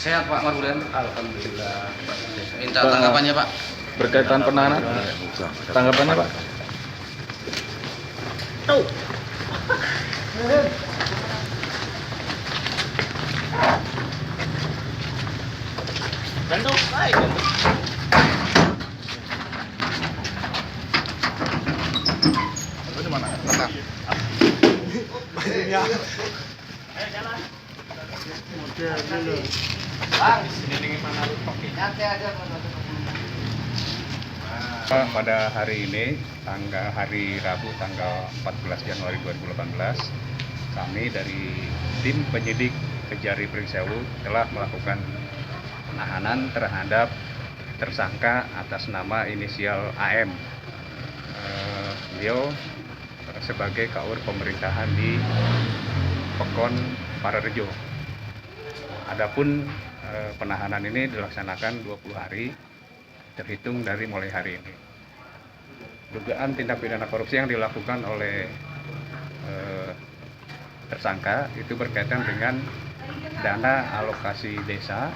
Sehat Pak Marbudan? Alhamdulillah. Minta tanggapannya Pak. Berkaitan penahanan, tanggapannya Pak? Tuh. Gantung, baik. Itu di mana? Letak. Ayo jalan. Model dulu. Bang, Ini mana nyate aja. Pada hari ini, hari Rabu tanggal 14 Januari 2018, kami dari tim penyidik Kejari Pringsewu telah melakukan penahanan terhadap tersangka atas nama inisial AM. Beliau sebagai KUR pemerintahan di Pekon Pararejo. Adapun penahanan ini dilaksanakan 20 hari terhitung dari mulai hari ini. Dugaan tindak pidana korupsi yang dilakukan oleh tersangka itu berkaitan dengan dana alokasi desa,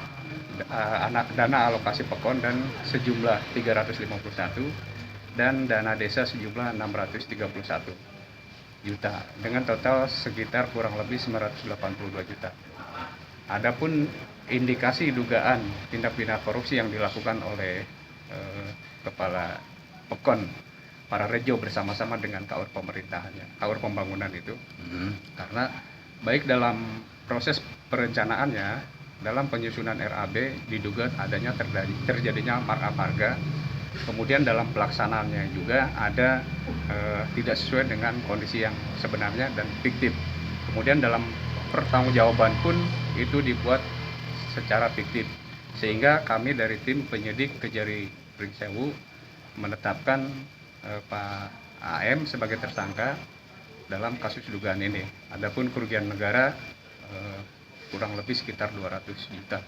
dana alokasi Pekon dan sejumlah 351 dan dana desa sejumlah 631 juta dengan total sekitar kurang lebih 982 juta. Adapun indikasi dugaan tindak pidana korupsi yang dilakukan oleh Kepala Pekon Pararejo bersama-sama dengan KUR pemerintahannya, KUR pembangunan itu, karena baik dalam proses perencanaannya, dalam penyusunan RAB diduga adanya terjadinya marga, kemudian dalam pelaksanaannya juga ada tidak sesuai dengan kondisi yang sebenarnya dan fiktif. Kemudian dalam pertanggungjawaban pun itu dibuat secara fiktif, sehingga kami dari tim penyidik Kejari Pringsewu menetapkan Pak AM sebagai tersangka dalam kasus dugaan ini. Adapun kerugian negara kurang lebih sekitar 200 juta.